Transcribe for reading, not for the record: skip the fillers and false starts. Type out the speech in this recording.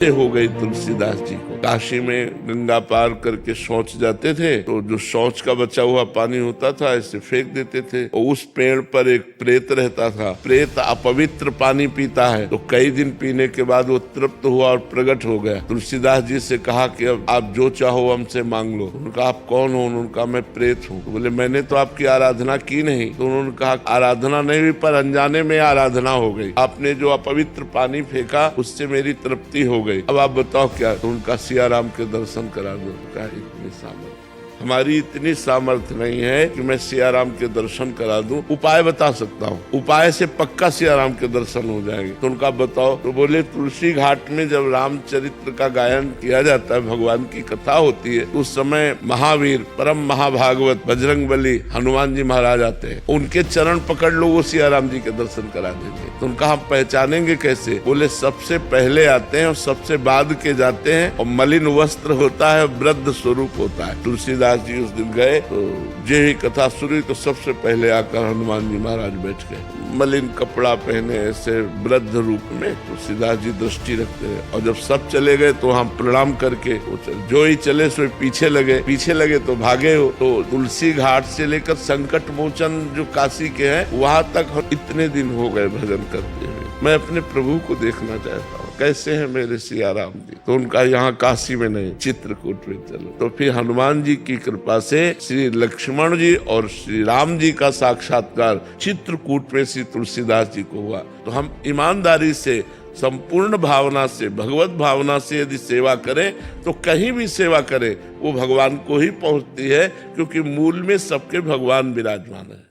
हो गई तुलसीदास जी को। काशी में गंगा पार करके शौच जाते थे तो जो शौच का बचा हुआ पानी होता था ऐसे फेंक देते थे। और उस पेड़ पर एक प्रेत रहता था। प्रेत अपवित्र पानी पीता है तो कई दिन पीने के बाद वो तृप्त हुआ और प्रकट हो गया। तुलसीदास जी से कहा कि अब आप जो चाहो हमसे मांग लो। उनका आप कौन हो? उन्होंने कहा मैं प्रेत हूँ। तो बोले मैंने तो आपकी आराधना की नहीं। तो उन्होंने कहा आराधना नहीं हुई पर अनजाने में आराधना हो गई। आपने जो अपवित्र पानी फेंका उससे मेरी तृप्ति हो गई। अब आप बताओ क्या? तो उनका सिया राम के दर्शन करा दो। क्या इतनी सामर्थ्य? हमारी इतनी सामर्थ्य नहीं है कि मैं सिया राम के दर्शन करा दूं। उपाय बता सकता हूँ, उपाय से पक्का सिया राम के दर्शन हो जाएंगे। तो उनका बताओ। तो बोले तुलसी घाट में जब रामचरित्र का गायन किया जाता है, भगवान की कथा होती है, उस समय महावीर परम महाभागवत बजरंगबली हनुमान जी महाराज आते हैं। उनके चरण पकड़ लो, वो सिया राम जी के दर्शन करा देंगे। तो उनका हम पहचानेंगे कैसे? बोले सबसे पहले आते हैं और सबसे बाद के जाते हैं और मलिन वस्त्र होता है, वृद्ध स्वरूप होता है। तुलसीदास जी उस दिन गए तो जे ही कथा शुरू तो सबसे पहले आकर हनुमान जी महाराज बैठ गए। मलिन कपड़ा पहने ऐसे वृद्ध रूप में तुलसीदास जी दृष्टि रखते हैं। और जब सब चले गए तो हम प्रणाम करके वो चले। जो ही चले सो पीछे लगे तो भागे हो। तो तुलसी घाट से लेकर संकट मोचन जो काशी के हैं वहां तक हम इतने दिन हो गए भजन करते हुए। मैं अपने प्रभु को देखना चाहता हूँ, कैसे है मेरे सिया राम जी। तो उनका यहाँ काशी में नहीं, चित्रकूट में चलो। तो फिर हनुमान जी की कृपा से श्री लक्ष्मण जी और श्री राम जी का साक्षात्कार चित्रकूट में श्री तुलसीदास जी को हुआ। तो हम ईमानदारी से संपूर्ण भावना से भगवत भावना से यदि सेवा करें तो कहीं भी सेवा करें वो भगवान को ही पहुंचती है, क्योंकि मूल में सबके भगवान विराजमान है।